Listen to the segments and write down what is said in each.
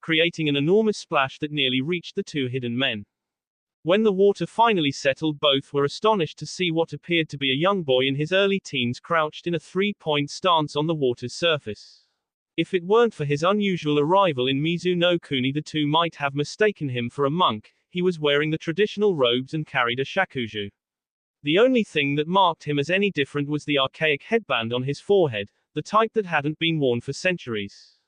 creating an enormous splash that nearly reached the two hidden men. When the water finally settled, both were astonished to see what appeared to be a young boy in his early teens crouched in a three-point stance on the water's surface. If it weren't for his unusual arrival in Mizuno Kuni, the two might have mistaken him for a monk. He was wearing the traditional robes and carried a shakuju. The only thing that marked him as any different was the archaic headband on his forehead, the type that hadn't been worn for centuries.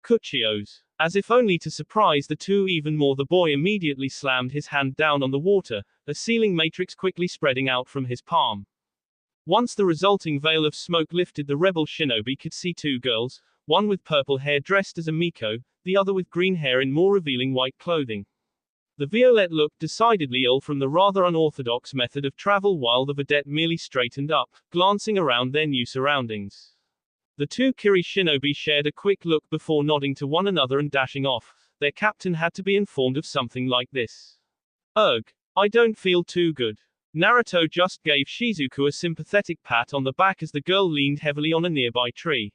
Kuchios. As if only to surprise the two even more, the boy immediately slammed his hand down on the water, a sealing matrix quickly spreading out from his palm. Once the resulting veil of smoke lifted, the rebel shinobi could see two girls, one with purple hair dressed as a miko, the other with green hair in more revealing white clothing. The Violette looked decidedly ill from the rather unorthodox method of travel while the vedette merely straightened up, glancing around their new surroundings. The two Kiri shinobi shared a quick look before nodding to one another and dashing off. Their captain had to be informed of something like this. Ugh, I don't feel too good. Naruto just gave Shizuku a sympathetic pat on the back as the girl leaned heavily on a nearby tree.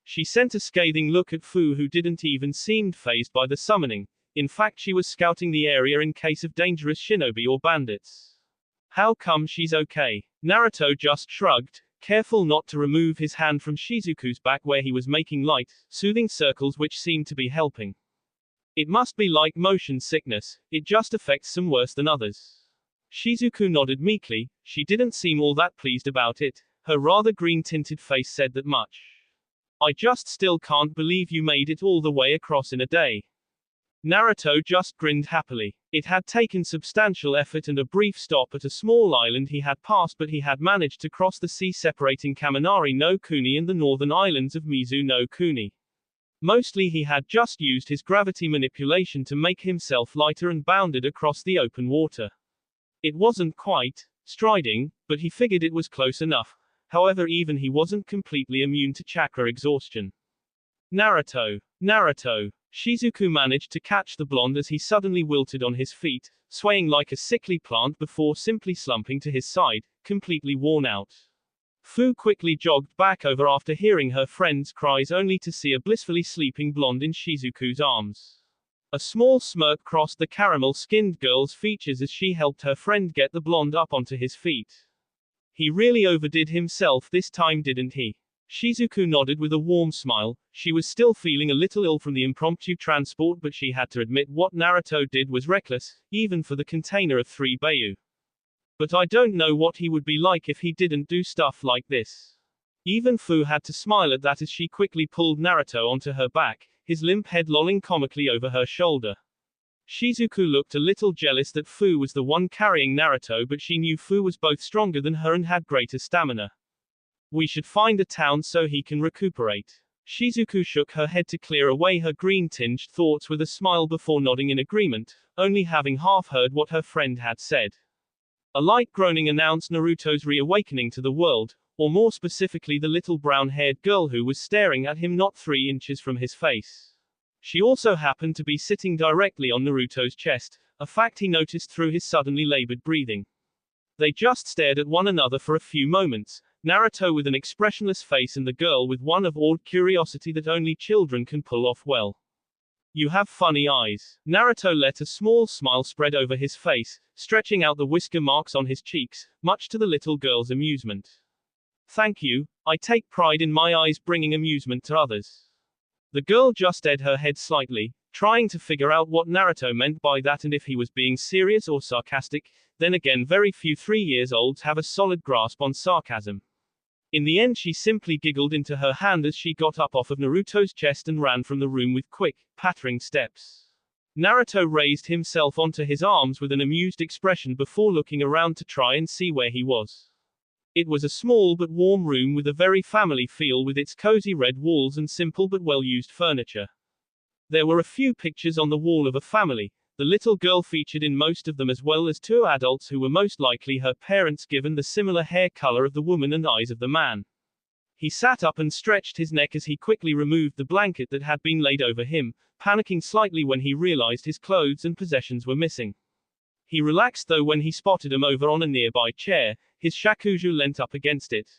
She sent a scathing look at Fu, who didn't even seem fazed by the summoning. In fact, she was scouting the area in case of dangerous shinobi or bandits. How come she's okay? Naruto just shrugged, careful not to remove his hand from Shizuku's back where he was making light, soothing circles which seemed to be helping. It must be like motion sickness, it just affects some worse than others. Shizuku nodded meekly, she didn't seem all that pleased about it, her rather green-tinted face said that much. I just still can't believe you made it all the way across in a day. Naruto just grinned happily. It had taken substantial effort and a brief stop at a small island he had passed, but he had managed to cross the sea separating Kaminari no Kuni and the northern islands of Mizu no Kuni. Mostly he had just used his gravity manipulation to make himself lighter and bounded across the open water. It wasn't quite striding, but he figured it was close enough. However, even he wasn't completely immune to chakra exhaustion. Naruto. Shizuku managed to catch the blonde as he suddenly wilted on his feet, swaying like a sickly plant before simply slumping to his side, completely worn out. Fu quickly jogged back over after hearing her friend's cries only to see a blissfully sleeping blonde in Shizuku's arms. A small smirk crossed the caramel-skinned girl's features as she helped her friend get the blonde up onto his feet. He really overdid himself this time, didn't he? Shizuku nodded with a warm smile. She was still feeling a little ill from the impromptu transport, but she had to admit what Naruto did was reckless, even for the container of 3 Bayu. But I don't know what he would be like if he didn't do stuff like this. Even Fu had to smile at that as she quickly pulled Naruto onto her back, his limp head lolling comically over her shoulder. Shizuku looked a little jealous that Fu was the one carrying Naruto, but she knew Fu was both stronger than her and had greater stamina. We should find a town so he can recuperate. Shizuku shook her head to clear away her green-tinged thoughts with a smile before nodding in agreement, only having half heard what her friend had said. A light groaning announced Naruto's reawakening to the world, or more specifically the little brown-haired girl who was staring at him not 3 inches from his face. She also happened to be sitting directly on Naruto's chest, a fact he noticed through his suddenly labored breathing. They just stared at one another for a few moments, Naruto with an expressionless face and the girl with one of awed curiosity that only children can pull off well. You have funny eyes. Naruto let a small smile spread over his face, stretching out the whisker marks on his cheeks, much to the little girl's amusement. Thank you, I take pride in my eyes bringing amusement to others. The girl just edged her head slightly, trying to figure out what Naruto meant by that and if he was being serious or sarcastic. Then again, very few 3-year-olds have a solid grasp on sarcasm. In the end, she simply giggled into her hand as she got up off of Naruto's chest and ran from the room with quick, pattering steps. Naruto raised himself onto his arms with an amused expression before looking around to try and see where he was. It was a small but warm room with a very family feel with its cozy red walls and simple but well-used furniture. There were a few pictures on the wall of a family, the little girl featured in most of them as well as 2 adults who were most likely her parents given the similar hair color of the woman and eyes of the man. He sat up and stretched his neck as he quickly removed the blanket that had been laid over him, panicking slightly when he realized his clothes and possessions were missing. He relaxed though when he spotted him over on a nearby chair, his shakuju leant up against it.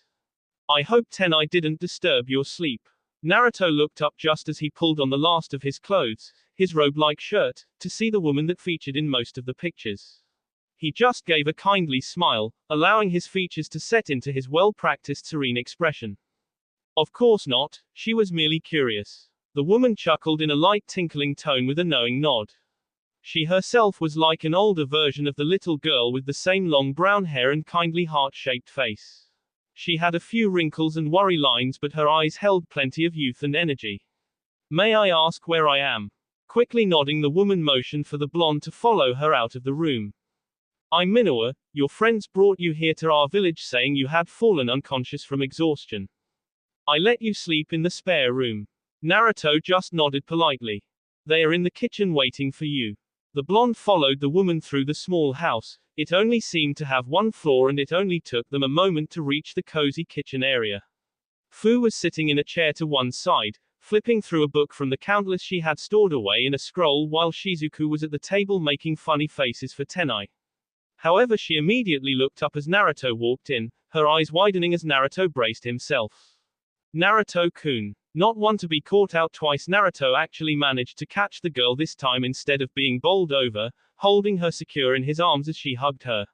I hope Tenai didn't disturb your sleep. Naruto looked up just as he pulled on the last of his clothes, his robe-like shirt, to see the woman that featured in most of the pictures. He just gave a kindly smile, allowing his features to set into his well-practiced serene expression. Of course not, she was merely curious. The woman chuckled in a light tinkling tone with a knowing nod. She herself was like an older version of the little girl with the same long brown hair and kindly heart-shaped face. She had a few wrinkles and worry lines, but her eyes held plenty of youth and energy. May I ask where I am? Quickly nodding, the woman motioned for the blonde to follow her out of the room. I'm Minowa, your friends brought you here to our village saying you had fallen unconscious from exhaustion. I let you sleep in the spare room. Naruto just nodded politely. They are in the kitchen waiting for you. The blonde followed the woman through the small house. It only seemed to have one floor and it only took them a moment to reach the cozy kitchen area. Fu was sitting in a chair to one side, flipping through a book from the countless she had stored away in a scroll while Shizuku was at the table making funny faces for Tenai. However, she immediately looked up as Naruto walked in, her eyes widening as Naruto braced himself. Naruto-kun. Not one to be caught out twice, Naruto actually managed to catch the girl this time instead of being bowled over, holding her secure in his arms as she hugged her.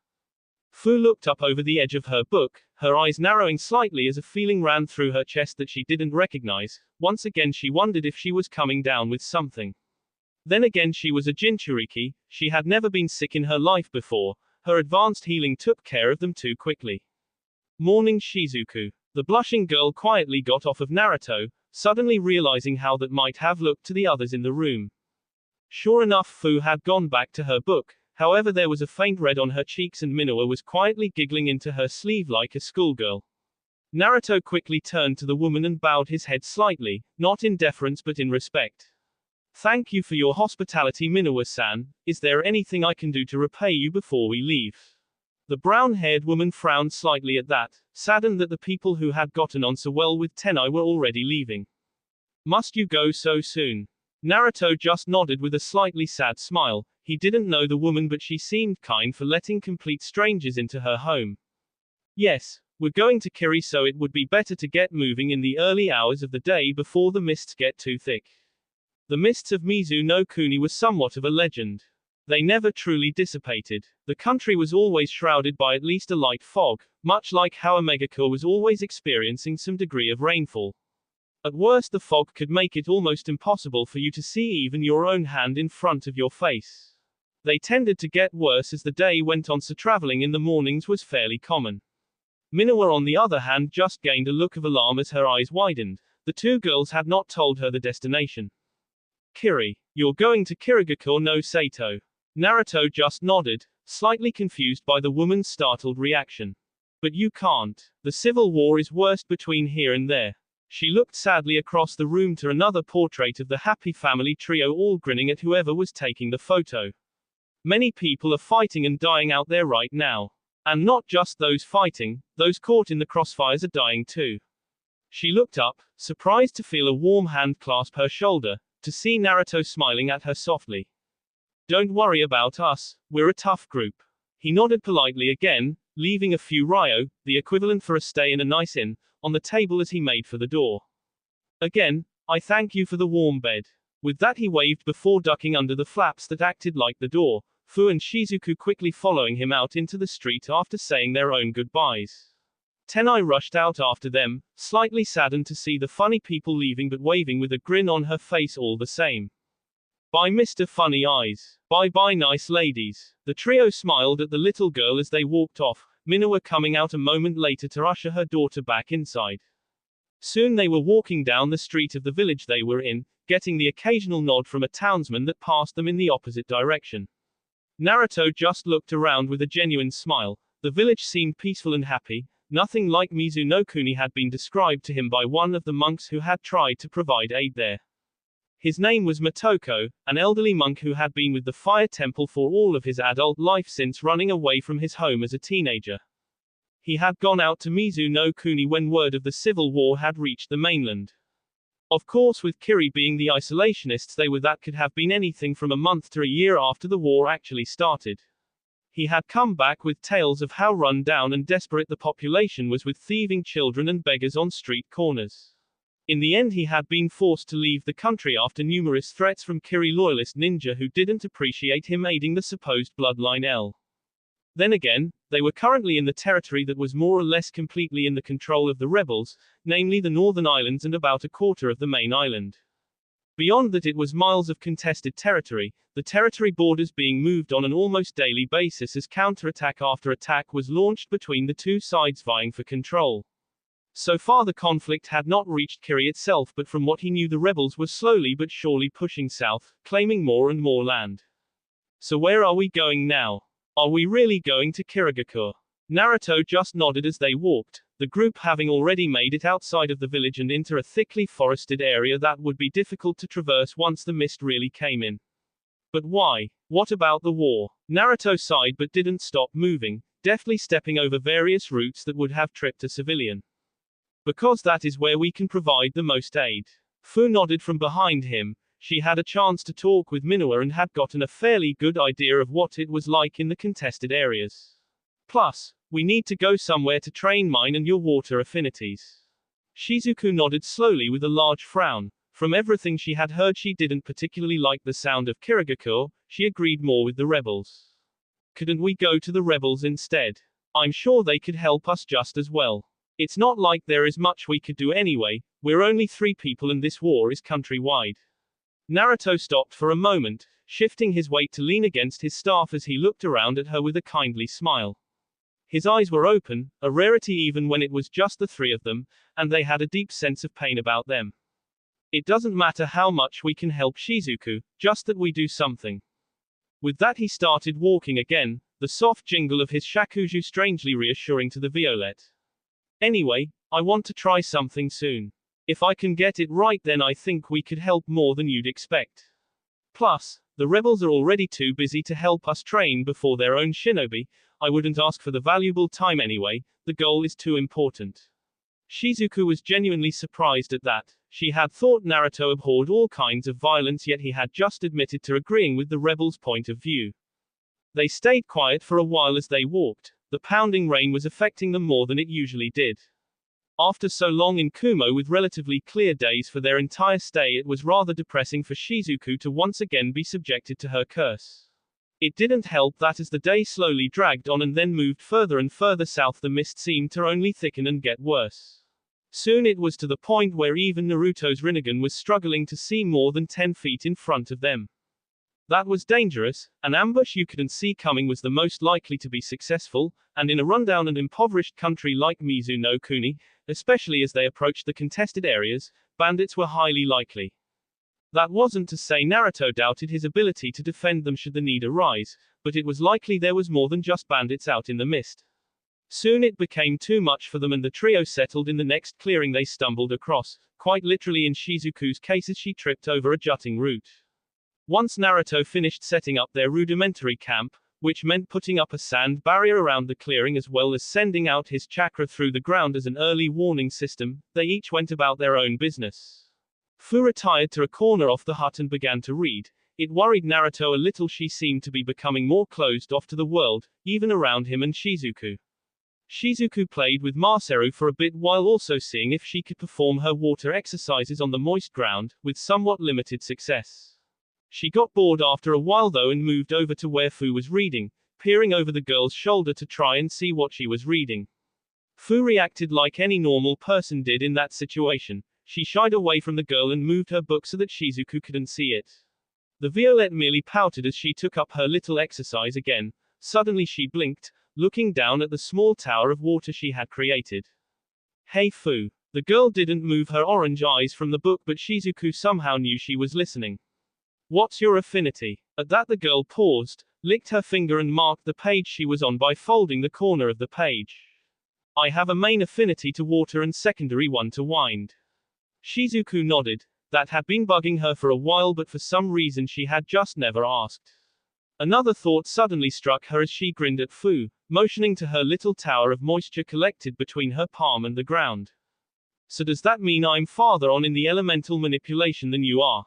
Fu looked up over the edge of her book, her eyes narrowing slightly as a feeling ran through her chest that she didn't recognize. Once again she wondered if she was coming down with something. Then again she was a Jinchuriki, she had never been sick in her life before, her advanced healing took care of them too quickly. Morning Shizuku. The blushing girl quietly got off of Naruto, suddenly realizing how that might have looked to the others in the room. Sure enough, Fu had gone back to her book, however there was a faint red on her cheeks and Minowa was quietly giggling into her sleeve like a schoolgirl. Naruto quickly turned to the woman and bowed his head slightly, not in deference but in respect. Thank you for your hospitality, Minowa-san. Is there anything I can do to repay you before we leave? The brown-haired woman frowned slightly at that, saddened that the people who had gotten on so well with Tenai were already leaving. Must you go so soon? Naruto just nodded with a slightly sad smile. He didn't know the woman but she seemed kind for letting complete strangers into her home. Yes, we're going to Kiri, so it would be better to get moving in the early hours of the day before the mists get too thick. The mists of Mizu no Kuni were somewhat of a legend. They never truly dissipated. The country was always shrouded by at least a light fog, much like how Omegakure was always experiencing some degree of rainfall. At worst, the fog could make it almost impossible for you to see even your own hand in front of your face. They tended to get worse as the day went on, so traveling in the mornings was fairly common. Minowa, on the other hand, just gained a look of alarm as her eyes widened. The two girls had not told her the destination. Kiri. You're going to Kirigakure no Sato. Naruto just nodded, slightly confused by the woman's startled reaction. But you can't. The civil war is worst between here and there. She looked sadly across the room to another portrait of the happy family trio, all grinning at whoever was taking the photo. Many people are fighting and dying out there right now. And not just those fighting, those caught in the crossfires are dying too. She looked up, surprised to feel a warm hand clasp her shoulder, to see Naruto smiling at her softly. Don't worry about us, we're a tough group. He nodded politely again, leaving a few ryo, the equivalent for a stay in a nice inn, on the table as he made for the door. Again, I thank you for the warm bed. With that he waved before ducking under the flaps that acted like the door, Fu and Shizuku quickly following him out into the street after saying their own goodbyes. Tenai rushed out after them, slightly saddened to see the funny people leaving but waving with a grin on her face all the same. Bye Mr. Funny Eyes. Bye bye nice ladies. The trio smiled at the little girl as they walked off, Minowa coming out a moment later to usher her daughter back inside. Soon they were walking down the street of the village they were in, getting the occasional nod from a townsman that passed them in the opposite direction. Naruto just looked around with a genuine smile. The village seemed peaceful and happy, nothing like Mizu no Kuni had been described to him by one of the monks who had tried to provide aid there. His name was Motoko, an elderly monk who had been with the fire temple for all of his adult life since running away from his home as a teenager. He had gone out to Mizu no Kuni when word of the civil war had reached the mainland. Of course, with Kiri being the isolationists they were, that could have been anything from a month to a year after the war actually started. He had come back with tales of how run down and desperate the population was, with thieving children and beggars on street corners. In the end he had been forced to leave the country after numerous threats from Kiri loyalist ninja who didn't appreciate him aiding the supposed bloodline L. Then again, they were currently in the territory that was more or less completely in the control of the rebels, namely the northern islands and about a quarter of the main island. Beyond that it was miles of contested territory, the territory borders being moved on an almost daily basis as counterattack after attack was launched between the two sides vying for control. So far the conflict had not reached Kiri itself, but from what he knew the rebels were slowly but surely pushing south, claiming more and more land. So where are we going now? Are we really going to Kirigakure? Naruto just nodded as they walked, the group having already made it outside of the village and into a thickly forested area that would be difficult to traverse once the mist really came in. But why? What about the war? Naruto sighed but didn't stop moving, deftly stepping over various routes that would have tripped a civilian. Because that is where we can provide the most aid. Fu nodded from behind him. She had a chance to talk with Minua and had gotten a fairly good idea of what it was like in the contested areas. Plus, we need to go somewhere to train mine and your water affinities. Shizuku nodded slowly with a large frown. From everything she had heard, she didn't particularly like the sound of Kirigakure. She agreed more with the rebels. Couldn't we go to the rebels instead? I'm sure they could help us just as well. It's not like there is much we could do anyway. We're only 3 people and this war is countrywide. Naruto stopped for a moment, shifting his weight to lean against his staff as he looked around at her with a kindly smile. His eyes were open, a rarity even when it was just the 3 of them, and they had a deep sense of pain about them. It doesn't matter how much we can help Shizuku, just that we do something. With that he started walking again, the soft jingle of his shakuju strangely reassuring to the Violet. Anyway, I want to try something soon. If I can get it right, then I think we could help more than you'd expect. Plus, the rebels are already too busy to help us train before their own shinobi. I wouldn't ask for the valuable time anyway, the goal is too important. Shizuku was genuinely surprised at that. She had thought Naruto abhorred all kinds of violence, yet he had just admitted to agreeing with the rebels' point of view. They stayed quiet for a while as they walked. The pounding rain was affecting them more than it usually did. After so long in Kumo with relatively clear days for their entire stay, it was rather depressing for Shizuku to once again be subjected to her curse. It didn't help that as the day slowly dragged on and then moved further and further south, the mist seemed to only thicken and get worse. Soon it was to the point where even Naruto's Rinnegan was struggling to see more than 10 feet in front of them. That was dangerous. An ambush you couldn't see coming was the most likely to be successful, and in a rundown and impoverished country like Mizuno Kuni, especially as they approached the contested areas, bandits were highly likely. That wasn't to say Naruto doubted his ability to defend them should the need arise, but it was likely there was more than just bandits out in the mist. Soon it became too much for them and the trio settled in the next clearing they stumbled across, quite literally in Shizuku's case as she tripped over a jutting root. Once Naruto finished setting up their rudimentary camp, which meant putting up a sand barrier around the clearing as well as sending out his chakra through the ground as an early warning system, they each went about their own business. Fu retired to a corner off the hut and began to read. It worried Naruto a little. She seemed to be becoming more closed off to the world, even around him and Shizuku. Shizuku played with Masaru for a bit while also seeing if she could perform her water exercises on the moist ground, with somewhat limited success. She got bored after a while though and moved over to where Fu was reading, peering over the girl's shoulder to try and see what she was reading. Fu reacted like any normal person did in that situation. She shied away from the girl and moved her book so that Shizuku couldn't see it. The Violet merely pouted as she took up her little exercise again. Suddenly she blinked, looking down at the small tower of water she had created. Hey Fu. The girl didn't move her orange eyes from the book, but Shizuku somehow knew she was listening. What's your affinity? At that the girl paused, licked her finger and marked the page she was on by folding the corner of the page. I have a main affinity to water and secondary one to wind. Shizuku nodded. That had been bugging her for a while, but for some reason she had just never asked. Another thought suddenly struck her as she grinned at Fu, motioning to her little tower of moisture collected between her palm and the ground. So does that mean I'm farther on in the elemental manipulation than you are?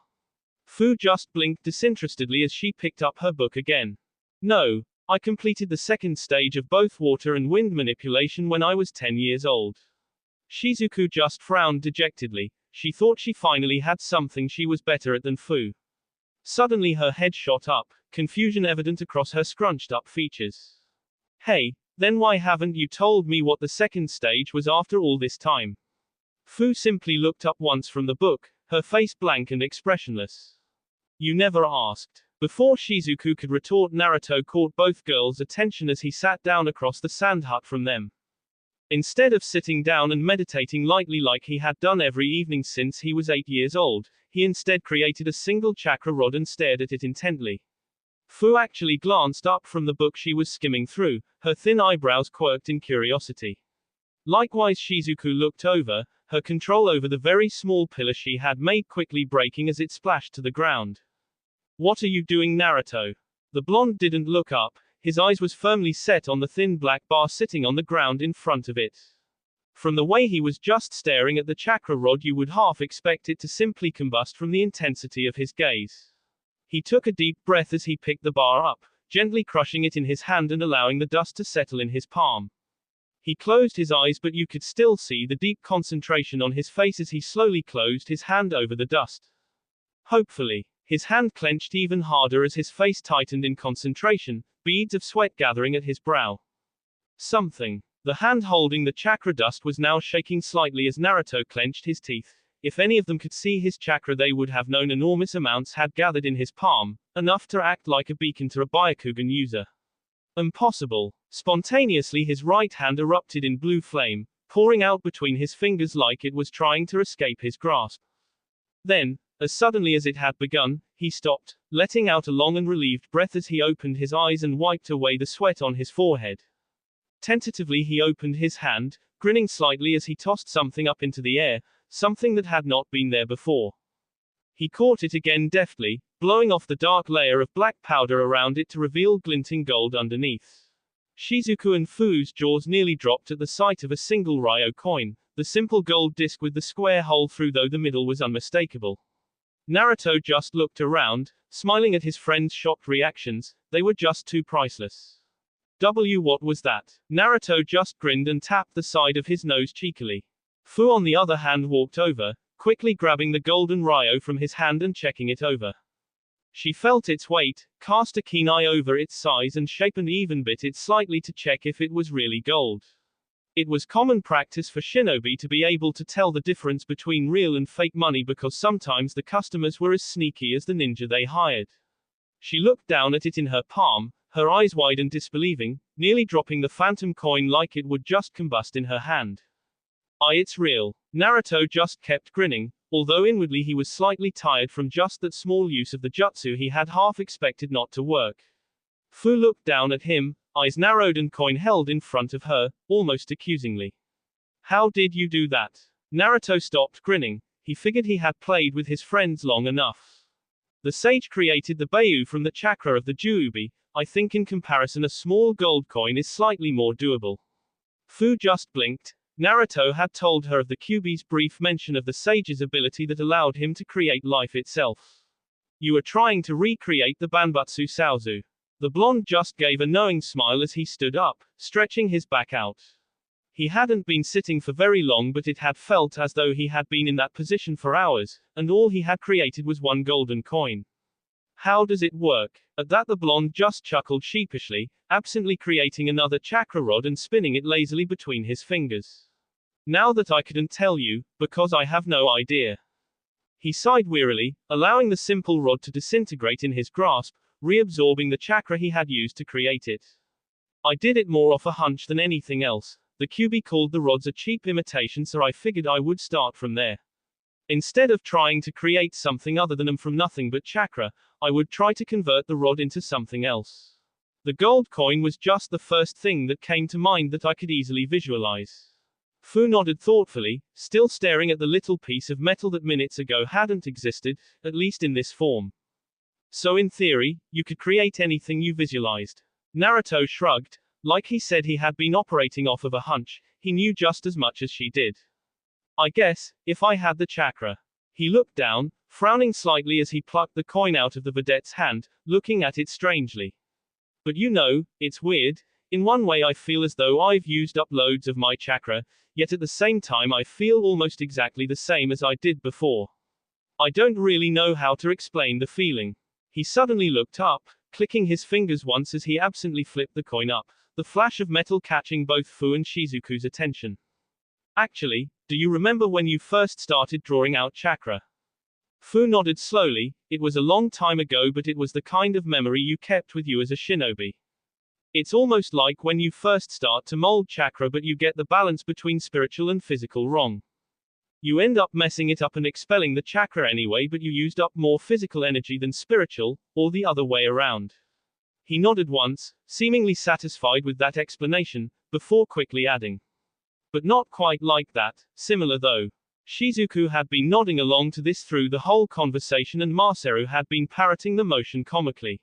Fu just blinked disinterestedly as she picked up her book again. No, I completed the second stage of both water and wind manipulation when I was 10 years old. Shizuku just frowned dejectedly. She thought she finally had something she was better at than Fu. Suddenly her head shot up, confusion evident across her scrunched up features. Hey, then why haven't you told me what the second stage was after all this time? Fu simply looked up once from the book, her face blank and expressionless. You never asked. Before Shizuku could retort, Naruto caught both girls' attention as he sat down across the sand hut from them. Instead of sitting down and meditating lightly like he had done every evening since he was 8 years old, he instead created a single chakra rod and stared at it intently. Fu actually glanced up from the book she was skimming through, her thin eyebrows quirked in curiosity. Likewise Shizuku looked over, her control over the very small pillar she had made quickly breaking as it splashed to the ground. What are you doing, Naruto? The blonde didn't look up, his eyes was firmly set on the thin black bar sitting on the ground in front of it. From the way he was just staring at the chakra rod, you would half expect it to simply combust from the intensity of his gaze. He took a deep breath as he picked the bar up, gently crushing it in his hand and allowing the dust to settle in his palm. He closed his eyes, but you could still see the deep concentration on his face as he slowly closed his hand over the dust. Hopefully. His hand clenched even harder as his face tightened in concentration, beads of sweat gathering at his brow. Something. The hand holding the chakra dust was now shaking slightly as Naruto clenched his teeth. If any of them could see his chakra, they would have known enormous amounts had gathered in his palm, enough to act like a beacon to a Byakugan user. Impossible. Spontaneously his right hand erupted in blue flame, pouring out between his fingers like it was trying to escape his grasp. Then, as suddenly as it had begun, he stopped, letting out a long and relieved breath as he opened his eyes and wiped away the sweat on his forehead. Tentatively he opened his hand, grinning slightly as he tossed something up into the air, something that had not been there before. He caught it again deftly, blowing off the dark layer of black powder around it to reveal glinting gold underneath. Shizuku and Fu's jaws nearly dropped at the sight of a single Ryo coin, the simple gold disc with the square hole through, though the middle was unmistakable. Naruto just looked around, smiling at his friend's shocked reactions. They were just too priceless. What was that? Naruto just grinned and tapped the side of his nose cheekily. Fu on the other hand walked over, quickly grabbing the golden Ryo from his hand and checking it over. She felt its weight, cast a keen eye over its size and shape and even bit it slightly to check if it was really gold. It was common practice for shinobi to be able to tell the difference between real and fake money because sometimes the customers were as sneaky as the ninja they hired. She looked down at it in her palm, her eyes wide and disbelieving, nearly dropping the phantom coin like it would just combust in her hand. It's real. Naruto just kept grinning, although inwardly he was slightly tired from just that small use of the jutsu he had half expected not to work. Fu looked down at him, eyes narrowed and coin held in front of her, almost accusingly. How did you do that? Naruto stopped grinning. He figured he had played with his friends long enough. The sage created the Bayu from the chakra of the Juubi. I think in comparison a small gold coin is slightly more doable. Fu just blinked. Naruto had told her of the Kyuubi's brief mention of the sage's ability that allowed him to create life itself. You are trying to recreate the Banbutsu Saozu. The blonde just gave a knowing smile as he stood up, stretching his back out. He hadn't been sitting for very long, but it had felt as though he had been in that position for hours, and all he had created was one golden coin. How does it work? At that the blonde just chuckled sheepishly, absently creating another chakra rod and spinning it lazily between his fingers. Now that I couldn't tell you, because I have no idea. He sighed wearily, allowing the simple rod to disintegrate in his grasp, reabsorbing the chakra he had used to create it. I did it more off a hunch than anything else. The Kyuubi called the rods a cheap imitation, so I figured I would start from there. Instead of trying to create something other than them from nothing but chakra, I would try to convert the rod into something else. The gold coin was just the first thing that came to mind that I could easily visualize. Fu nodded thoughtfully, still staring at the little piece of metal that minutes ago hadn't existed, at least in this form. So in theory, you could create anything you visualized. Naruto shrugged. Like he said, he had been operating off of a hunch. He knew just as much as she did. I guess, if I had the chakra. He looked down, frowning slightly as he plucked the coin out of the vedette's hand, looking at it strangely. But you know, it's weird. In one way I feel as though I've used up loads of my chakra, yet at the same time I feel almost exactly the same as I did before. I don't really know how to explain the feeling. He suddenly looked up, clicking his fingers once as he absently flipped the coin up, the flash of metal catching both Fu and Shizuku's attention. Actually, do you remember when you first started drawing out chakra? Fu nodded slowly. It was a long time ago, but it was the kind of memory you kept with you as a shinobi. It's almost like when you first start to mold chakra, but you get the balance between spiritual and physical wrong. You end up messing it up and expelling the chakra anyway, but you used up more physical energy than spiritual, or the other way around. He nodded once, seemingly satisfied with that explanation, before quickly adding. But not quite like that, similar though. Shizuku had been nodding along to this through the whole conversation, and Masaru had been parroting the motion comically.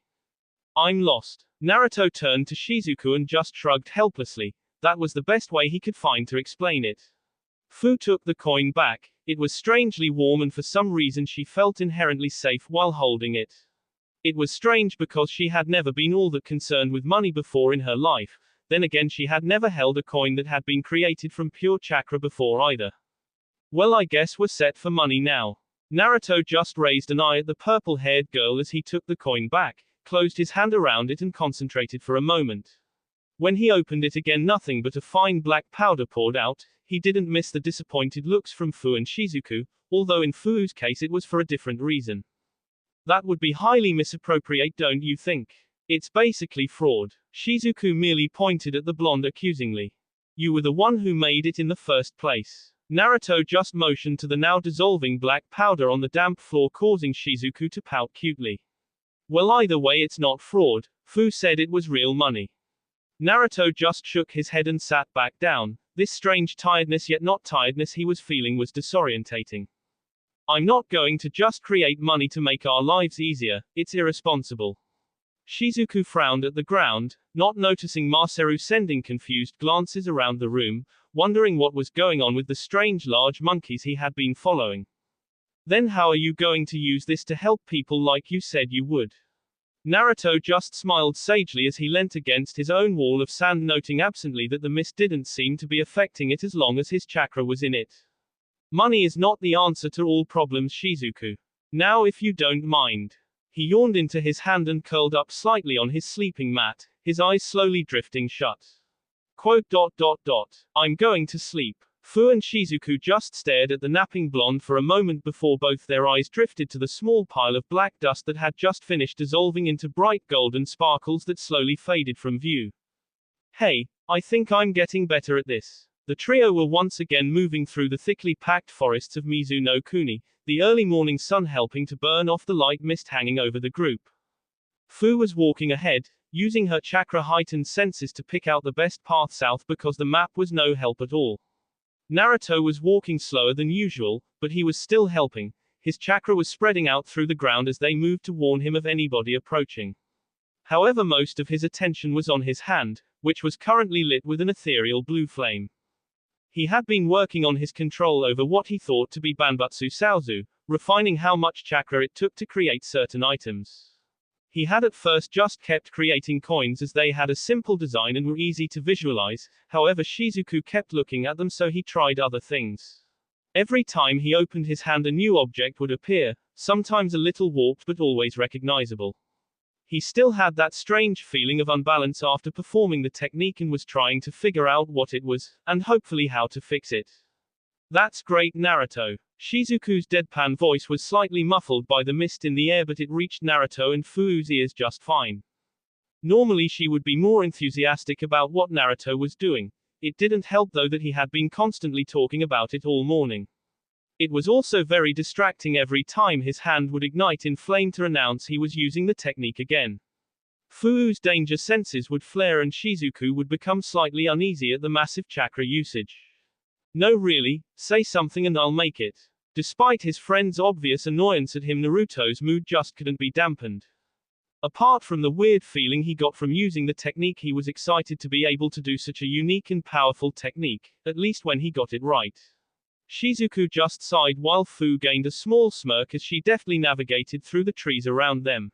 I'm lost. Naruto turned to Shizuku and just shrugged helplessly. That was the best way he could find to explain it. Fu took the coin back. It was strangely warm and for some reason she felt inherently safe while holding it. It was strange because she had never been all that concerned with money before in her life. Then again, she had never held a coin that had been created from pure chakra before either. Well, I guess we're set for money now. Naruto just raised an eye at the purple-haired girl as he took the coin back, closed his hand around it and concentrated for a moment. When he opened it again, nothing but a fine black powder poured out. He didn't miss the disappointed looks from Fu and Shizuku, although in Fu's case it was for a different reason. That would be highly misappropriate, don't you think? It's basically fraud. Shizuku merely pointed at the blonde accusingly. You were the one who made it in the first place. Naruto just motioned to the now dissolving black powder on the damp floor, causing Shizuku to pout cutely. Well, either way it's not fraud. Fu said it was real money. Naruto just shook his head and sat back down. This strange tiredness, yet not tiredness, he was feeling was disorientating. I'm not going to just create money to make our lives easier. It's irresponsible. Shizuku frowned at the ground, not noticing Masaru sending confused glances around the room, wondering what was going on with the strange large monkeys he had been following. Then how are you going to use this to help people like you said you would? Naruto just smiled sagely as he leant against his own wall of sand, noting absently that the mist didn't seem to be affecting it as long as his chakra was in it. Money is not the answer to all problems, Shizuku. Now, if you don't mind. He yawned into his hand and curled up slightly on his sleeping mat, his eyes slowly drifting shut. Quote. I'm going to sleep. Fu and Shizuku just stared at the napping blonde for a moment before both their eyes drifted to the small pile of black dust that had just finished dissolving into bright golden sparkles that slowly faded from view. Hey, I think I'm getting better at this. The trio were once again moving through the thickly packed forests of Mizuno Kuni, the early morning sun helping to burn off the light mist hanging over the group. Fu was walking ahead, using her chakra-heightened senses to pick out the best path south because the map was no help at all. Naruto was walking slower than usual, but he was still helping. His chakra was spreading out through the ground as they moved to warn him of anybody approaching. However, most of his attention was on his hand, which was currently lit with an ethereal blue flame. He had been working on his control over what he thought to be Banbutsu Saozu, refining how much chakra it took to create certain items. He had at first just kept creating coins as they had a simple design and were easy to visualize, however Shizuku kept looking at them, so he tried other things. Every time he opened his hand a new object would appear, sometimes a little warped but always recognizable. He still had that strange feeling of unbalance after performing the technique and was trying to figure out what it was, and hopefully how to fix it. That's great, Naruto. Shizuku's deadpan voice was slightly muffled by the mist in the air, but it reached Naruto and Fu's ears just fine. Normally she would be more enthusiastic about what Naruto was doing. It didn't help though that he had been constantly talking about it all morning. It was also very distracting every time his hand would ignite in flame to announce he was using the technique again. Fu's danger senses would flare and Shizuku would become slightly uneasy at the massive chakra usage. No, really, say something and I'll make it. Despite his friend's obvious annoyance at him, Naruto's mood just couldn't be dampened. Apart from the weird feeling he got from using the technique, he was excited to be able to do such a unique and powerful technique, at least when he got it right. Shizuku just sighed while Fu gained a small smirk as she deftly navigated through the trees around them.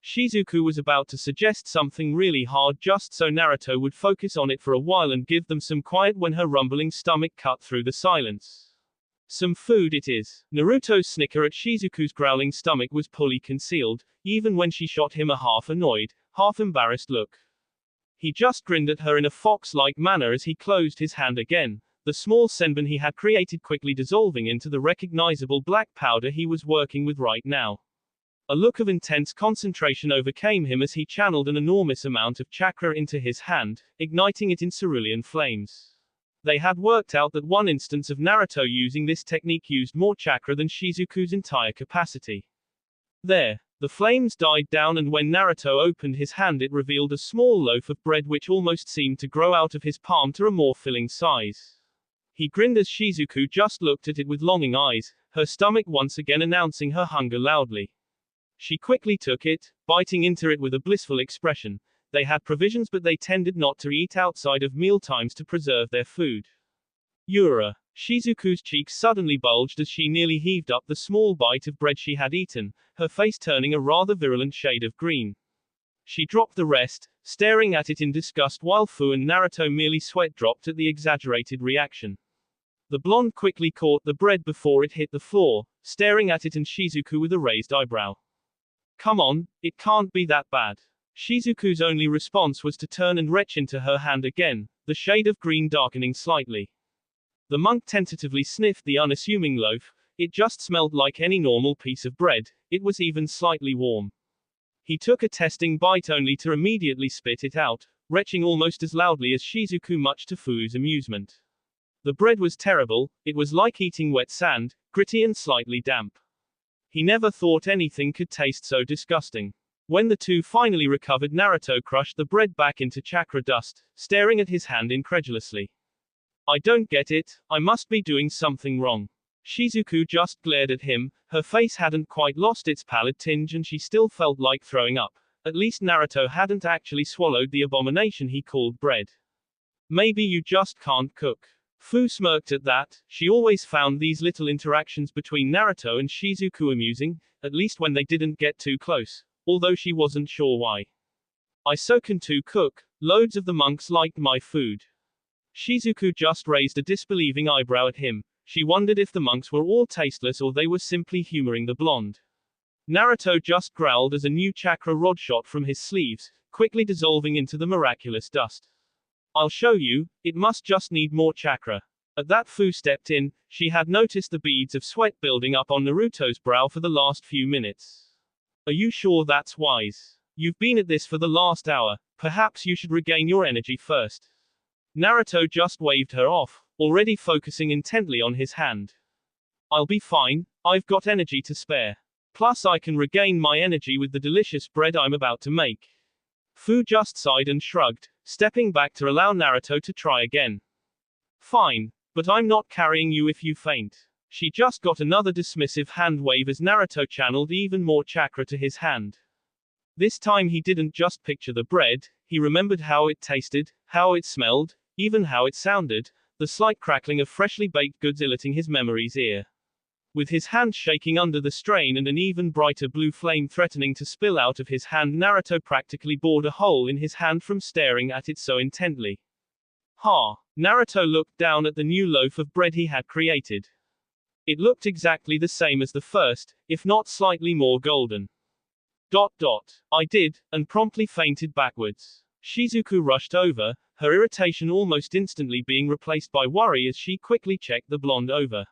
Shizuku was about to suggest something really hard just so Naruto would focus on it for a while and give them some quiet when her rumbling stomach cut through the silence. Some food it is. Naruto's snicker at Shizuku's growling stomach was fully concealed, even when she shot him a half-annoyed, half-embarrassed look. He just grinned at her in a fox-like manner as he closed his hand again, the small senbon he had created quickly dissolving into the recognizable black powder he was working with right now. A look of intense concentration overcame him as he channeled an enormous amount of chakra into his hand, igniting it in cerulean flames. They had worked out that one instance of Naruto using this technique used more chakra than Shizuku's entire capacity. There. The flames died down and when Naruto opened his hand it revealed a small loaf of bread which almost seemed to grow out of his palm to a more filling size. He grinned as Shizuku just looked at it with longing eyes, her stomach once again announcing her hunger loudly. She quickly took it, biting into it with a blissful expression. They had provisions, but they tended not to eat outside of mealtimes to preserve their food. Yura. Shizuku's cheeks suddenly bulged as she nearly heaved up the small bite of bread she had eaten, her face turning a rather virulent shade of green. She dropped the rest, staring at it in disgust while Fu and Naruto merely sweat dropped at the exaggerated reaction. The blonde quickly caught the bread before it hit the floor, staring at it and Shizuku with a raised eyebrow. Come on, it can't be that bad. Shizuku's only response was to turn and retch into her hand again, the shade of green darkening slightly. The monk tentatively sniffed the unassuming loaf. It just smelled like any normal piece of bread, it was even slightly warm. He took a testing bite only to immediately spit it out, retching almost as loudly as Shizuku, much to Fu's amusement. The bread was terrible, it was like eating wet sand, gritty and slightly damp. He never thought anything could taste so disgusting. When the two finally recovered, Naruto crushed the bread back into chakra dust, staring at his hand incredulously. I don't get it, I must be doing something wrong. Shizuku just glared at him, her face hadn't quite lost its pallid tinge and she still felt like throwing up. At least Naruto hadn't actually swallowed the abomination he called bread. Maybe you just can't cook. Fu smirked at that. She always found these little interactions between Naruto and Shizuku amusing, at least when they didn't get too close, although she wasn't sure why. I so can too cook, loads of the monks liked my food. Shizuku just raised a disbelieving eyebrow at him. She wondered if the monks were all tasteless or they were simply humoring the blonde. Naruto just growled as a new chakra rod shot from his sleeves, quickly dissolving into the miraculous dust. I'll show you, it must just need more chakra. At that, Fu stepped in. She had noticed the beads of sweat building up on Naruto's brow for the last few minutes. Are you sure that's wise? You've been at this for the last hour, perhaps you should regain your energy first. Naruto just waved her off, already focusing intently on his hand. I'll be fine, I've got energy to spare. Plus I can regain my energy with the delicious bread I'm about to make. Fu just sighed and shrugged, stepping back to allow Naruto to try again. Fine, but I'm not carrying you if you faint. She just got another dismissive hand wave as Naruto channeled even more chakra to his hand. This time he didn't just picture the bread, he remembered how it tasted, how it smelled, even how it sounded, the slight crackling of freshly baked goods eliciting his memory's ear. With his hand shaking under the strain and an even brighter blue flame threatening to spill out of his hand, Naruto practically bored a hole in his hand from staring at it so intently. Ha! Naruto looked down at the new loaf of bread he had created. It looked exactly the same as the first, if not slightly more golden. I did, and promptly fainted backwards. Shizuku rushed over, her irritation almost instantly being replaced by worry as she quickly checked the blonde over.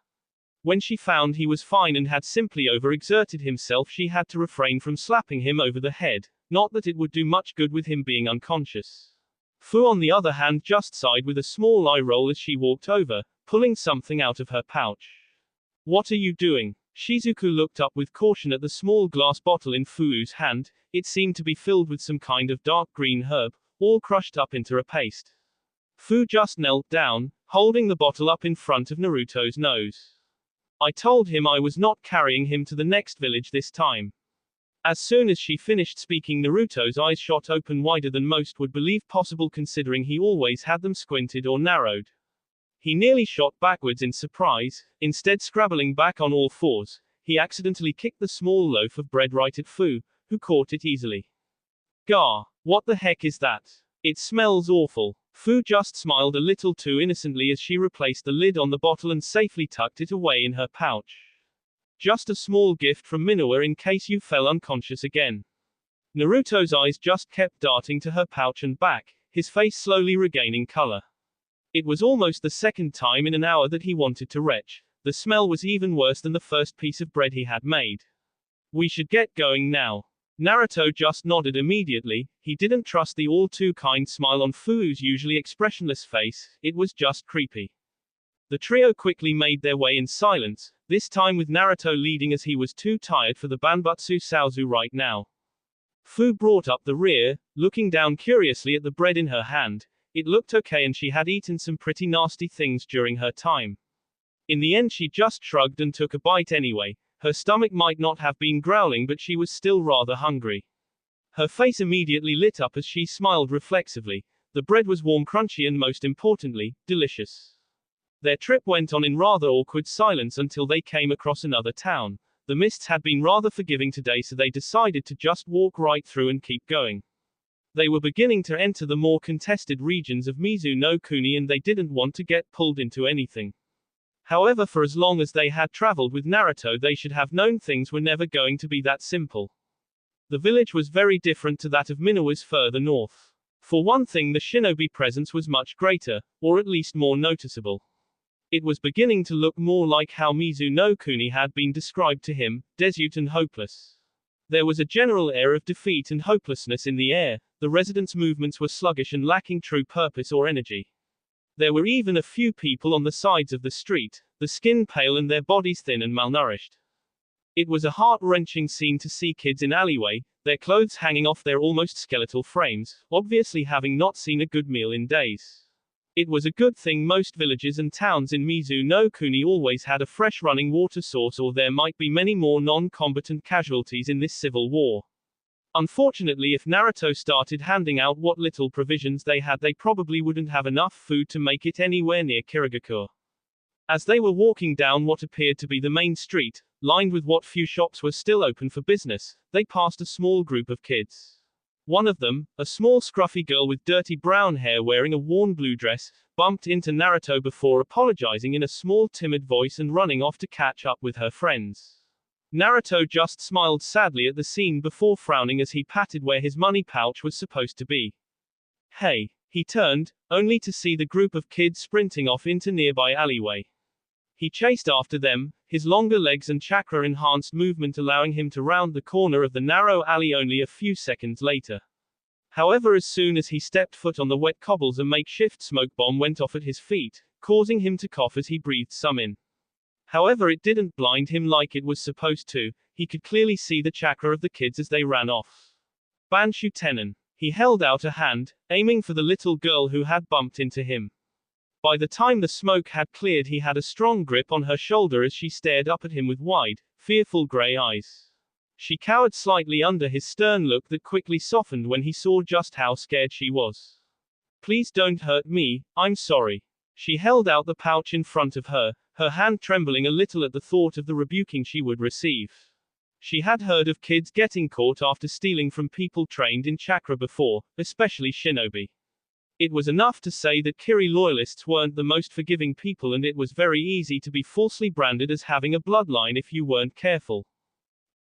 When she found he was fine and had simply overexerted himself, she had to refrain from slapping him over the head, not that it would do much good with him being unconscious. Fu on the other hand just sighed with a small eye roll as she walked over, pulling something out of her pouch. What are you doing? Shizuku looked up with caution at the small glass bottle in Fu's hand. It seemed to be filled with some kind of dark green herb, all crushed up into a paste. Fu just knelt down, holding the bottle up in front of Naruto's nose. I told him I was not carrying him to the next village this time. As soon as she finished speaking, Naruto's eyes shot open wider than most would believe possible, considering he always had them squinted or narrowed. He nearly shot backwards in surprise. Instead, scrabbling back on all fours, he accidentally kicked the small loaf of bread right at Fu, who caught it easily. Gah! What the heck is that? It smells awful. Fu just smiled a little too innocently as she replaced the lid on the bottle and safely tucked it away in her pouch. Just a small gift from Minowa in case you fell unconscious again. Naruto's eyes just kept darting to her pouch and back, his face slowly regaining color. It was almost the second time in an hour that he wanted to retch. The smell was even worse than the first piece of bread he had made. We should get going now. Naruto just nodded immediately. He didn't trust the all-too-kind smile on Fu's usually expressionless face. It was just creepy. The trio quickly made their way in silence, this time with Naruto leading as he was too tired for the Banbutsu Saozu right now. Fu brought up the rear, looking down curiously at the bread in her hand. It looked okay and she had eaten some pretty nasty things during her time. In the end she just shrugged and took a bite anyway, Her stomach might not have been growling, but she was still rather hungry. Her face immediately lit up as she smiled reflexively. The bread was warm, crunchy, and most importantly, delicious. Their trip went on in rather awkward silence until they came across another town. The mists had been rather forgiving today, so they decided to just walk right through and keep going. They were beginning to enter the more contested regions of Mizu no Kuni, and they didn't want to get pulled into anything. However, for as long as they had traveled with Naruto, they should have known things were never going to be that simple. The village was very different to that of Minawa's further north. For one thing, the shinobi presence was much greater, or at least more noticeable. It was beginning to look more like how Mizu no Kuni had been described to him, desolate and hopeless. There was a general air of defeat and hopelessness in the air. The residents' movements were sluggish and lacking true purpose or energy. There were even a few people on the sides of the street, the skin pale and their bodies thin and malnourished. It was a heart-wrenching scene to see kids in alleyway, their clothes hanging off their almost skeletal frames, obviously having not seen a good meal in days. It was a good thing most villages and towns in Mizu no Kuni always had a fresh running water source, or there might be many more non-combatant casualties in this civil war. Unfortunately, if Naruto started handing out what little provisions they had, they probably wouldn't have enough food to make it anywhere near Kirigakure. As they were walking down what appeared to be the main street, lined with what few shops were still open for business, they passed a small group of kids. One of them, a small scruffy girl with dirty brown hair wearing a worn blue dress, bumped into Naruto before apologizing in a small timid voice and running off to catch up with her friends. Naruto just smiled sadly at the scene before frowning as he patted where his money pouch was supposed to be. Hey, he turned, only to see the group of kids sprinting off into nearby alleyway. He chased after them, his longer legs and chakra-enhanced movement allowing him to round the corner of the narrow alley only a few seconds later. However, as soon as he stepped foot on the wet cobbles, a makeshift smoke bomb went off at his feet, causing him to cough as he breathed some in. However, it didn't blind him like it was supposed to. He could clearly see the chakra of the kids as they ran off. Banshu Tenon. He held out a hand, aiming for the little girl who had bumped into him. By the time the smoke had cleared, he had a strong grip on her shoulder as she stared up at him with wide, fearful gray eyes. She cowered slightly under his stern look that quickly softened when he saw just how scared she was. Please don't hurt me, I'm sorry. She held out the pouch in front of her, her hand trembling a little at the thought of the rebuking she would receive. She had heard of kids getting caught after stealing from people trained in chakra before, especially shinobi. It was enough to say that Kiri loyalists weren't the most forgiving people, and it was very easy to be falsely branded as having a bloodline if you weren't careful.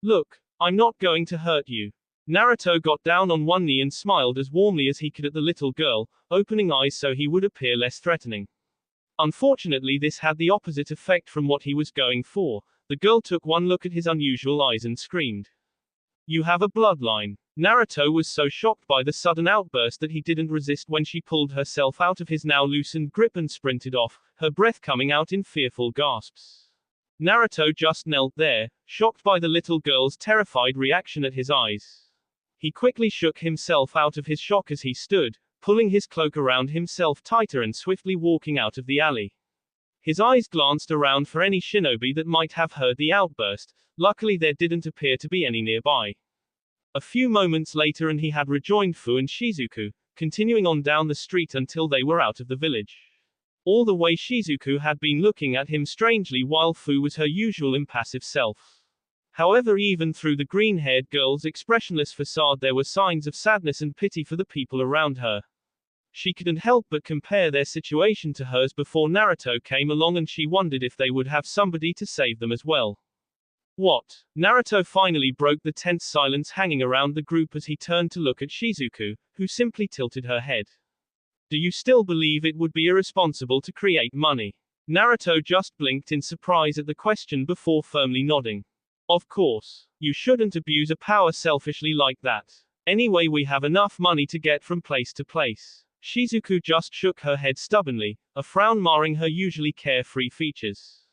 Look, I'm not going to hurt you. Naruto got down on one knee and smiled as warmly as he could at the little girl, opening eyes so he would appear less threatening. Unfortunately, this had the opposite effect from what he was going for. The girl took one look at his unusual eyes and screamed. You have a bloodline. Naruto was so shocked by the sudden outburst that he didn't resist when she pulled herself out of his now loosened grip and sprinted off, her breath coming out in fearful gasps. Naruto just knelt there, shocked by the little girl's terrified reaction at his eyes. He quickly shook himself out of his shock as he stood, pulling his cloak around himself tighter and swiftly walking out of the alley. His eyes glanced around for any shinobi that might have heard the outburst. Luckily, there didn't appear to be any nearby. A few moments later and he had rejoined Fu and Shizuku, continuing on down the street until they were out of the village. All the way Shizuku had been looking at him strangely while Fu was her usual impassive self. However, even through the green-haired girl's expressionless facade there were signs of sadness and pity for the people around her. She couldn't help but compare their situation to hers before Naruto came along, and she wondered if they would have somebody to save them as well. What? Naruto finally broke the tense silence hanging around the group as he turned to look at Shizuku, who simply tilted her head. Do you still believe it would be irresponsible to create money? Naruto just blinked in surprise at the question before firmly nodding. Of course. You shouldn't abuse a power selfishly like that. Anyway, we have enough money to get from place to place. Shizuku just shook her head stubbornly, a frown marring her usually carefree features.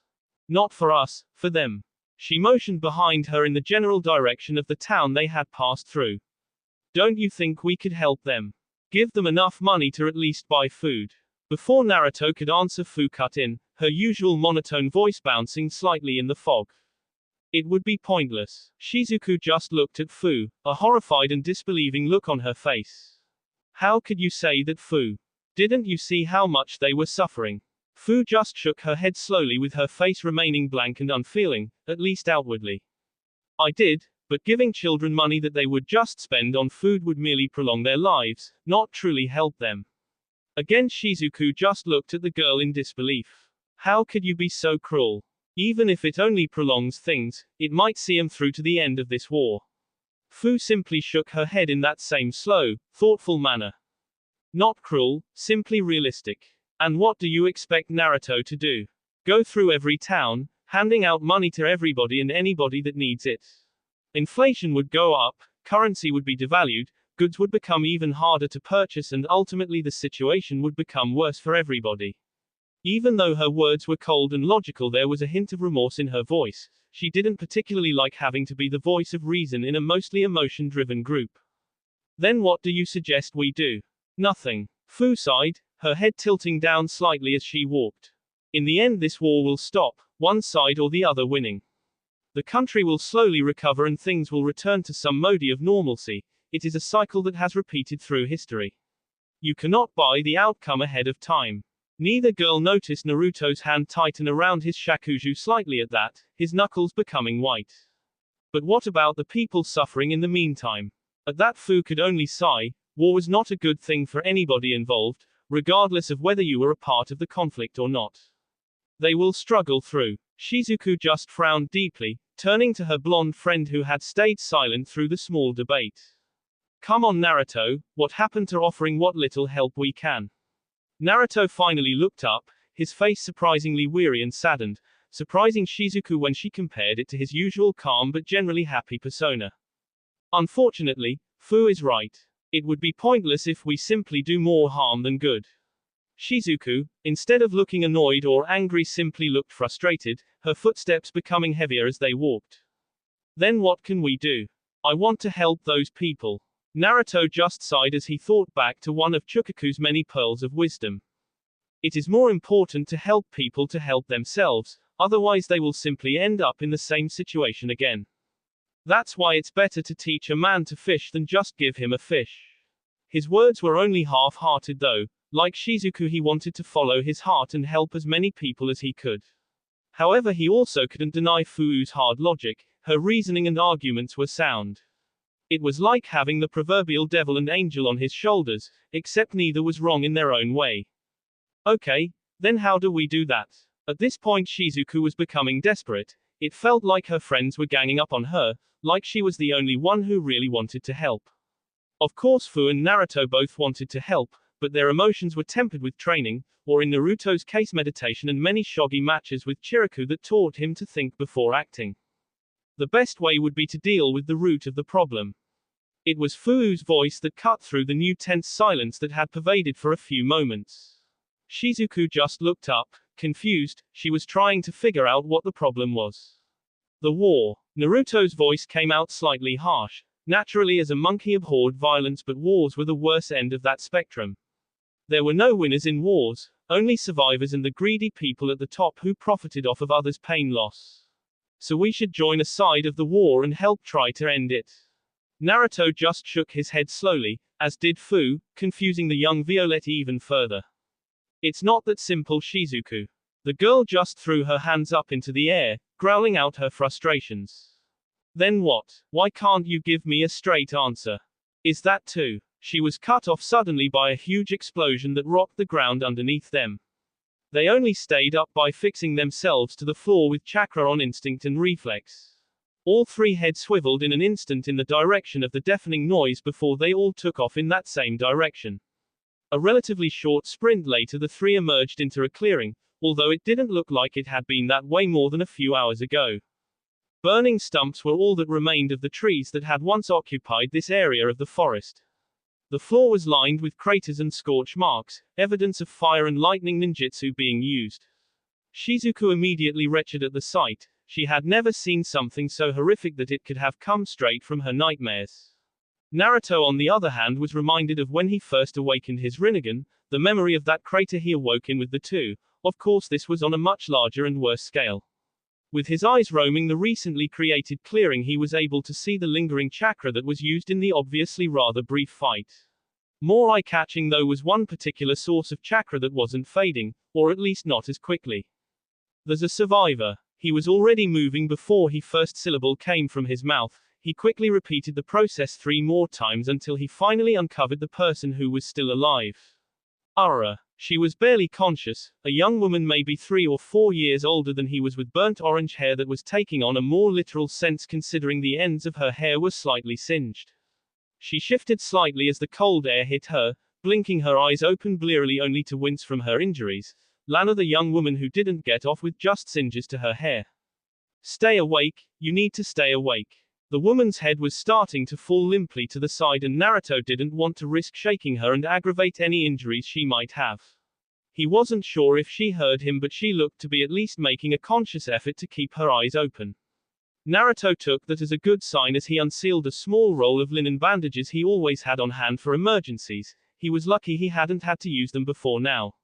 Not for us, for them. She motioned behind her in the general direction of the town they had passed through. Don't you think we could help them? Give them enough money to at least buy food. Before Naruto could answer, Fu cut in, her usual monotone voice bouncing slightly in the fog. It would be pointless. Shizuku just looked at Fu, a horrified and disbelieving look on her face. How could you say that, Fu? Didn't you see how much they were suffering? Fu just shook her head slowly with her face remaining blank and unfeeling, at least outwardly. I did, but giving children money that they would just spend on food would merely prolong their lives, not truly help them. Again Shizuku just looked at the girl in disbelief. How could you be so cruel? Even if it only prolongs things, it might see them through to the end of this war. Fu simply shook her head in that same slow, thoughtful manner. Not cruel, simply realistic. And what do you expect Naruto to do? Go through every town, handing out money to everybody and anybody that needs it. Inflation would go up, currency would be devalued, goods would become even harder to purchase, and ultimately the situation would become worse for everybody. Even though her words were cold and logical, there was a hint of remorse in her voice. She didn't particularly like having to be the voice of reason in a mostly emotion-driven group. Then what do you suggest we do? Nothing. Fu sighed, her head tilting down slightly as she walked. In the end this war will stop, one side or the other winning. The country will slowly recover and things will return to some mode of normalcy. It is a cycle that has repeated through history. You cannot buy the outcome ahead of time. Neither girl noticed Naruto's hand tighten around his shakuju slightly at that, his knuckles becoming white. But what about the people suffering in the meantime? At that Fu could only sigh. War was not a good thing for anybody involved, regardless of whether you were a part of the conflict or not. They will struggle through. Shizuku just frowned deeply, turning to her blonde friend who had stayed silent through the small debate. Come on Naruto, what happened to offering what little help we can? Naruto finally looked up, his face surprisingly weary and saddened, surprising Shizuku when she compared it to his usual calm but generally happy persona. Unfortunately, Fu is right. It would be pointless if we simply do more harm than good. Shizuku, instead of looking annoyed or angry, simply looked frustrated, her footsteps becoming heavier as they walked. Then what can we do? I want to help those people. Naruto just sighed as he thought back to one of Chukaku's many pearls of wisdom. It is more important to help people to help themselves, otherwise they will simply end up in the same situation again. That's why it's better to teach a man to fish than just give him a fish. His words were only half-hearted though. Like Shizuku, he wanted to follow his heart and help as many people as he could. However, he also couldn't deny Fu's hard logic. Her reasoning and arguments were sound. It was like having the proverbial devil and angel on his shoulders, except neither was wrong in their own way. Okay, then how do we do that? At this point Shizuku was becoming desperate. It felt like her friends were ganging up on her, like she was the only one who really wanted to help. Of course Fu and Naruto both wanted to help, but their emotions were tempered with training, or in Naruto's case meditation, and many shogi matches with Chiraku that taught him to think before acting. The best way would be to deal with the root of the problem. It was Fu's voice that cut through the new tense silence that had pervaded for a few moments. Shizuku just looked up, confused. She was trying to figure out what the problem was. The war. Naruto's voice came out slightly harsh. Naturally, as a monkey abhorred violence, but wars were the worst end of that spectrum. There were no winners in wars, only survivors and the greedy people at the top who profited off of others' pain loss. So we should join a side of the war and help try to end it. Naruto just shook his head slowly, as did Fu, confusing the young Violette even further. It's not that simple, Shizuku. The girl just threw her hands up into the air, growling out her frustrations. Then what? Why can't you give me a straight answer? Is that too? She was cut off suddenly by a huge explosion that rocked the ground underneath them. They only stayed up by fixing themselves to the floor with chakra on instinct and reflex. All three heads swiveled in an instant in the direction of the deafening noise before they all took off in that same direction. A relatively short sprint later the three emerged into a clearing, although it didn't look like it had been that way more than a few hours ago. Burning stumps were all that remained of the trees that had once occupied this area of the forest. The floor was lined with craters and scorch marks, evidence of fire and lightning ninjutsu being used. Shizuku immediately retched at the sight. She had never seen something so horrific that it could have come straight from her nightmares. Naruto, on the other hand, was reminded of when he first awakened his Rinnegan, the memory of that crater he awoke in with the two. Of course, this was on a much larger and worse scale. With his eyes roaming the recently created clearing, he was able to see the lingering chakra that was used in the obviously rather brief fight. More eye-catching though was one particular source of chakra that wasn't fading, or at least not as quickly. "There's a survivor." He was already moving before the first syllable came from his mouth. He quickly repeated the process 3 more times until he finally uncovered the person who was still alive. Ara. She was barely conscious, a young woman maybe 3 or 4 years older than he was, with burnt orange hair that was taking on a more literal sense considering the ends of her hair were slightly singed. She shifted slightly as the cold air hit her, blinking her eyes open blearily only to wince from her injuries. Lana, the young woman who didn't get off with just singes to her hair. "Stay awake, you need to stay awake." The woman's head was starting to fall limply to the side, and Naruto didn't want to risk shaking her and aggravate any injuries she might have. He wasn't sure if she heard him, but she looked to be at least making a conscious effort to keep her eyes open. Naruto took that as a good sign as he unsealed a small roll of linen bandages he always had on hand for emergencies. He was lucky he hadn't had to use them before now.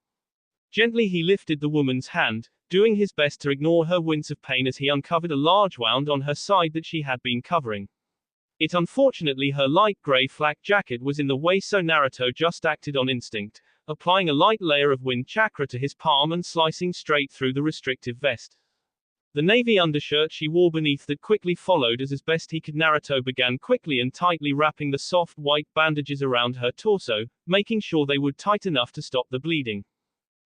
Gently he lifted the woman's hand, doing his best to ignore her wince of pain as he uncovered a large wound on her side that she had been covering. Unfortunately her light gray flak jacket was in the way, so Naruto just acted on instinct, applying a light layer of wind chakra to his palm and slicing straight through the restrictive vest. The navy undershirt she wore beneath that quickly followed as best he could. Naruto began quickly and tightly wrapping the soft white bandages around her torso, making sure they would tight enough to stop the bleeding.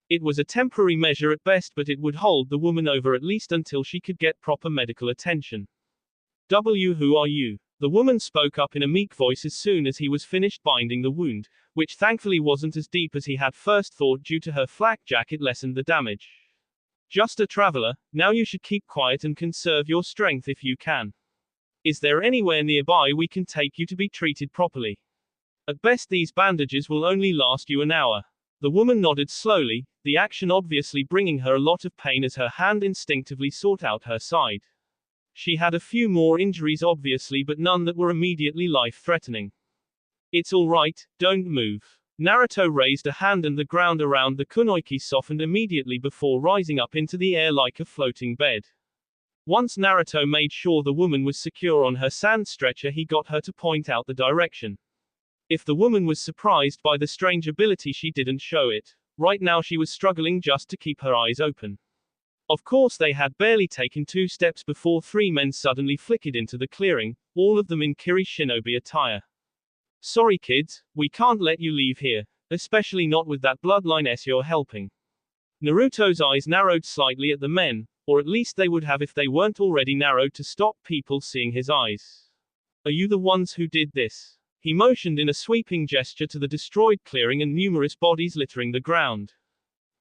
It was a temporary measure at best, but it would hold the woman over at least until she could get proper medical attention. "Who are you?" The woman spoke up in a meek voice as soon as he was finished binding the wound, which thankfully wasn't as deep as he had first thought due to her flak jacket lessened the damage. "Just a traveler, now you should keep quiet and conserve your strength if you can. Is there anywhere nearby we can take you to be treated properly? At best these bandages will only last you an hour." The woman nodded slowly, the action obviously bringing her a lot of pain as her hand instinctively sought out her side. She had a few more injuries obviously, but none that were immediately life-threatening. "It's all right, don't move." Naruto raised a hand and the ground around the kunoichi softened immediately before rising up into the air like a floating bed. Once Naruto made sure the woman was secure on her sand stretcher, he got her to point out the direction. If the woman was surprised by the strange ability, she didn't show it. Right now she was struggling just to keep her eyes open. Of course they had barely taken 2 steps before 3 men suddenly flickered into the clearing, all of them in Kiri shinobi attire. "Sorry kids, we can't let you leave here, especially not with that bloodline S you're helping." Naruto's eyes narrowed slightly at the men, or at least they would have if they weren't already narrowed to stop people seeing his eyes. "Are you the ones who did this?" He motioned in a sweeping gesture to the destroyed clearing and numerous bodies littering the ground.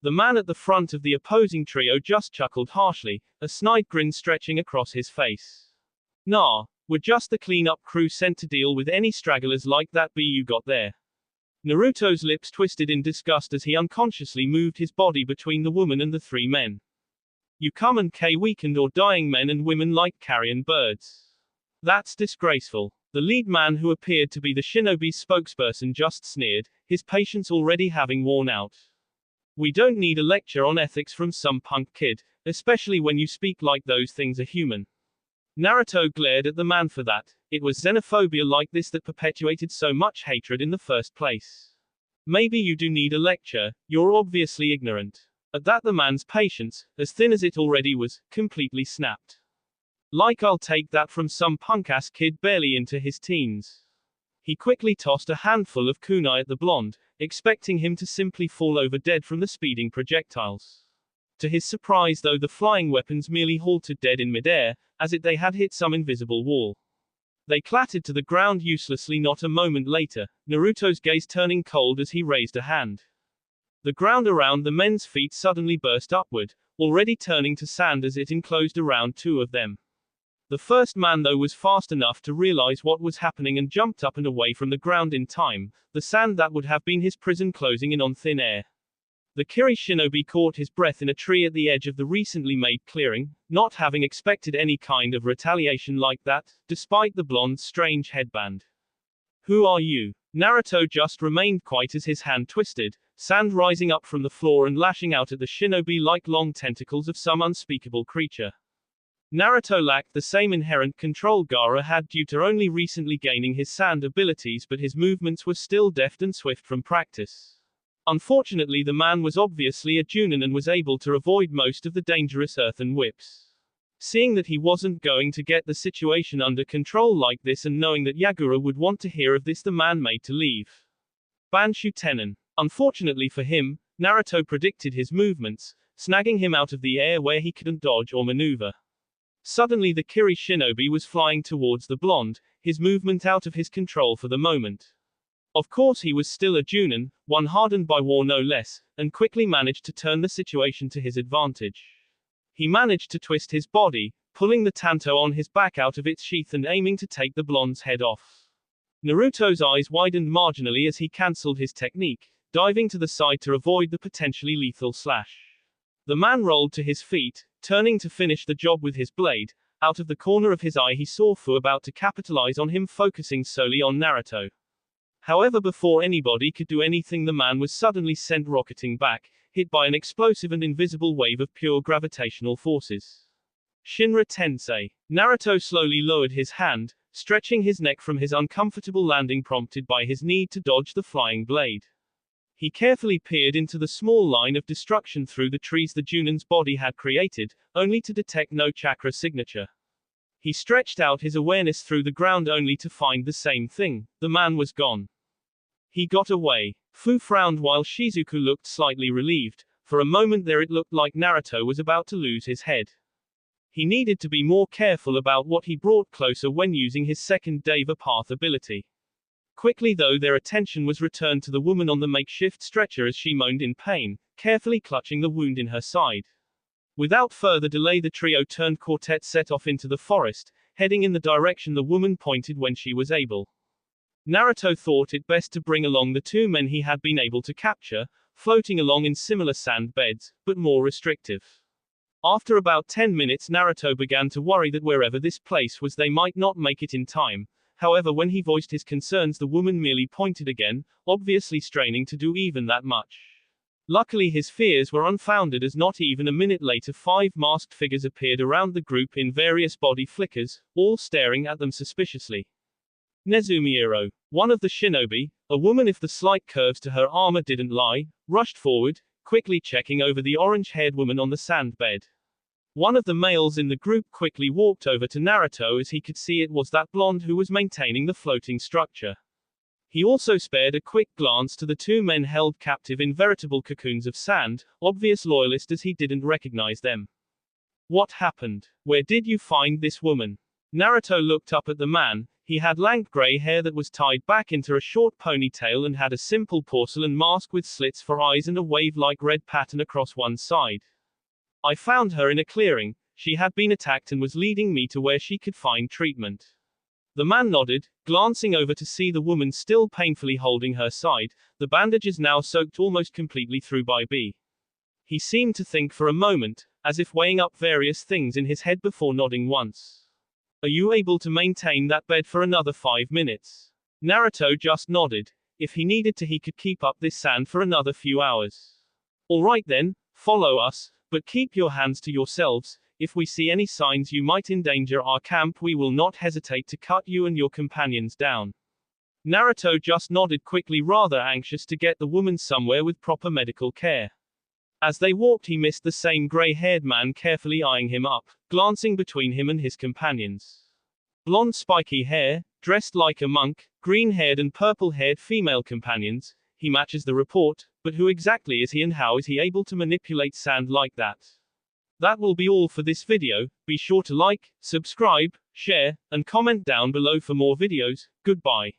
The man at the front of the opposing trio just chuckled harshly, a snide grin stretching across his face. "Nah, we're just the clean-up crew sent to deal with any stragglers like that you got there." Naruto's lips twisted in disgust as he unconsciously moved his body between the woman and the 3 men. "You come and weakened or dying men and women like carrion birds. That's disgraceful." The lead man, who appeared to be the shinobi's spokesperson, just sneered, his patience already having worn out. "We don't need a lecture on ethics from some punk kid, especially when you speak like those things are human." Naruto glared at the man for that. It was xenophobia like this that perpetuated so much hatred in the first place. "Maybe you do need a lecture, you're obviously ignorant." At that the man's patience, as thin as it already was, completely snapped. "Like I'll take that from some punk-ass kid barely into his teens." He quickly tossed a handful of kunai at the blonde, expecting him to simply fall over dead from the speeding projectiles. To his surprise though, the flying weapons merely halted dead in midair, as if they had hit some invisible wall. They clattered to the ground uselessly. Not a moment later, Naruto's gaze turning cold as he raised a hand. The ground around the men's feet suddenly burst upward, already turning to sand as it enclosed around 2 of them. The first man though was fast enough to realize what was happening and jumped up and away from the ground in time, the sand that would have been his prison closing in on thin air. The Kiri shinobi caught his breath in a tree at the edge of the recently made clearing, not having expected any kind of retaliation like that, despite the blonde's strange headband. "Who are you?" Naruto just remained quiet as his hand twisted, sand rising up from the floor and lashing out at the shinobi like long tentacles of some unspeakable creature. Naruto lacked the same inherent control Gaara had due to only recently gaining his sand abilities, but his movements were still deft and swift from practice. Unfortunately, the man was obviously a Junin and was able to avoid most of the dangerous earthen whips. Seeing that he wasn't going to get the situation under control like this and knowing that Yagura would want to hear of this, the man made to leave. Banshu Tenon. Unfortunately for him, Naruto predicted his movements, snagging him out of the air where he couldn't dodge or maneuver. Suddenly the Kiri shinobi was flying towards the blonde, his movement out of his control for the moment. Of course he was still a Junin, one hardened by war no less, and quickly managed to turn the situation to his advantage. He managed to twist his body, pulling the tanto on his back out of its sheath and aiming to take the blonde's head off. Naruto's eyes widened marginally as he cancelled his technique, diving to the side to avoid the potentially lethal slash. The man rolled to his feet, turning to finish the job with his blade. Out of the corner of his eye he saw Fu about to capitalize on him, focusing solely on Naruto. However, before anybody could do anything, the man was suddenly sent rocketing back, hit by an explosive and invisible wave of pure gravitational forces. Shinra Tensei. Naruto slowly lowered his hand, stretching his neck from his uncomfortable landing prompted by his need to dodge the flying blade. He carefully peered into the small line of destruction through the trees the Junin's body had created, only to detect no chakra signature. He stretched out his awareness through the ground only to find the same thing. The man was gone. He got away. Fu frowned while Shizuku looked slightly relieved. For a moment there it looked like Naruto was about to lose his head. He needed to be more careful about what he brought closer when using his second Deva Path ability. Quickly though, their attention was returned to the woman on the makeshift stretcher as she moaned in pain, carefully clutching the wound in her side. Without further delay the trio turned quartet set off into the forest, heading in the direction the woman pointed when she was able. Naruto thought it best to bring along the two men he had been able to capture, floating along in similar sand beds, but more restrictive. After about 10 minutes Naruto began to worry that wherever this place was they might not make it in time. However, when he voiced his concerns the woman merely pointed again, obviously straining to do even that much. Luckily his fears were unfounded, as not even a minute later 5 masked figures appeared around the group in various body flickers, all staring at them suspiciously. Nezumiero, one of the shinobi, a woman if the slight curves to her armor didn't lie, rushed forward, quickly checking over the orange-haired woman on the sand bed. One of the males in the group quickly walked over to Naruto as he could see it was that blonde who was maintaining the floating structure. He also spared a quick glance to the two men held captive in veritable cocoons of sand, obvious loyalist as he didn't recognize them. What happened? Where did you find this woman? Naruto looked up at the man. He had lank gray hair that was tied back into a short ponytail and had a simple porcelain mask with slits for eyes and a wave-like red pattern across one side. I found her in a clearing. She had been attacked and was leading me to where she could find treatment. The man nodded, glancing over to see the woman still painfully holding her side, the bandages now soaked almost completely through by B. He seemed to think for a moment, as if weighing up various things in his head before nodding once. Are you able to maintain that bed for another 5 minutes? Naruto just nodded. If he needed to he could keep up this sand for another few hours. Alright then, follow us. But keep your hands to yourselves. If we see any signs you might endanger our camp we will not hesitate to cut you and your companions down. Naruto just nodded quickly, rather anxious to get the woman somewhere with proper medical care. As they walked he missed the same gray-haired man carefully eyeing him up, glancing between him and his companions. Blonde spiky hair, dressed like a monk, green-haired and purple-haired female companions. He matches the report, but who exactly is he and how is he able to manipulate sand like that? That will be all for this video. Be sure to like, subscribe, share, and comment down below for more videos. Goodbye.